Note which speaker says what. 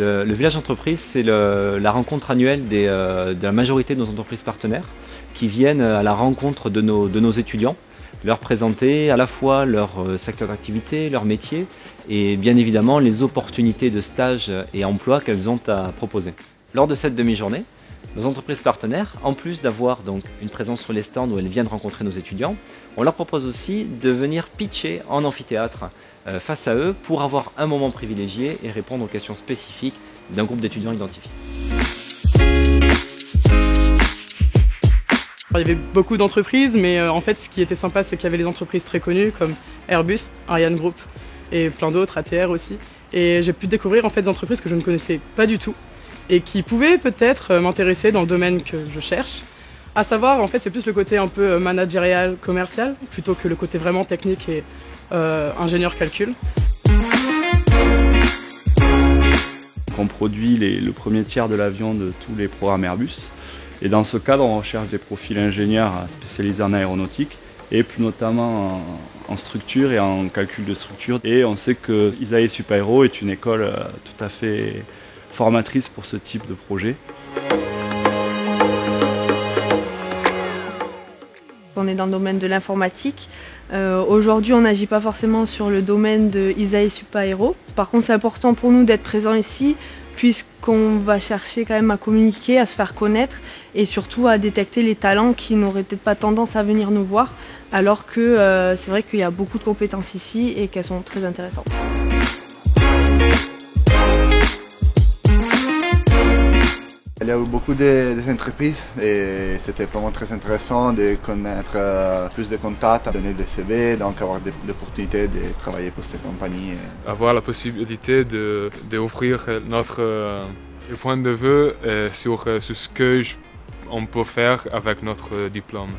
Speaker 1: Le village entreprise, c'est la rencontre annuelle de la majorité de nos entreprises partenaires qui viennent à la rencontre de nos étudiants, leur présenter à la fois leur secteur d'activité, leur métier et bien évidemment les opportunités de stage et emploi qu'elles ont à proposer. Lors de cette demi-journée, nos entreprises partenaires, en plus d'avoir donc une présence sur les stands où elles viennent rencontrer nos étudiants, on leur propose aussi de venir pitcher en amphithéâtre face à eux pour avoir un moment privilégié et répondre aux questions spécifiques d'un groupe d'étudiants identifiés.
Speaker 2: Il y avait beaucoup d'entreprises, mais en fait ce qui était sympa c'est qu'il y avait les entreprises très connues comme Airbus, Ariane Group et plein d'autres, ATR aussi. Et j'ai pu découvrir en fait des entreprises que je ne connaissais pas du tout et qui pouvaient peut-être m'intéresser dans le domaine que je cherche. À savoir, en fait, c'est plus le côté un peu managérial, commercial, plutôt que le côté vraiment technique et ingénieur calcul.
Speaker 3: On produit le premier tiers de l'avion de tous les programmes Airbus. Et dans ce cadre, on recherche des profils ingénieurs spécialisés en aéronautique et plus notamment en structure et en calcul de structure. Et on sait que Isae Supaéro est une école tout à fait formatrice pour ce type de projet.
Speaker 4: On est dans le domaine de l'informatique. Aujourd'hui, on n'agit pas forcément sur le domaine de Isae Supaéro. Par contre, c'est important pour nous d'être présents ici, puisqu'on va chercher quand même à communiquer, à se faire connaître et surtout à détecter les talents qui n'auraient peut-être pas tendance à venir nous voir, alors que c'est vrai qu'il y a beaucoup de compétences ici et qu'elles sont très intéressantes.
Speaker 5: Il y a eu beaucoup d'entreprises et c'était vraiment très intéressant de connaître plus de contacts, donner des CV, donc avoir des opportunités de travailler pour ces compagnies.
Speaker 6: Avoir la possibilité d'offrir notre point de vue sur ce qu'on peut faire avec notre diplôme.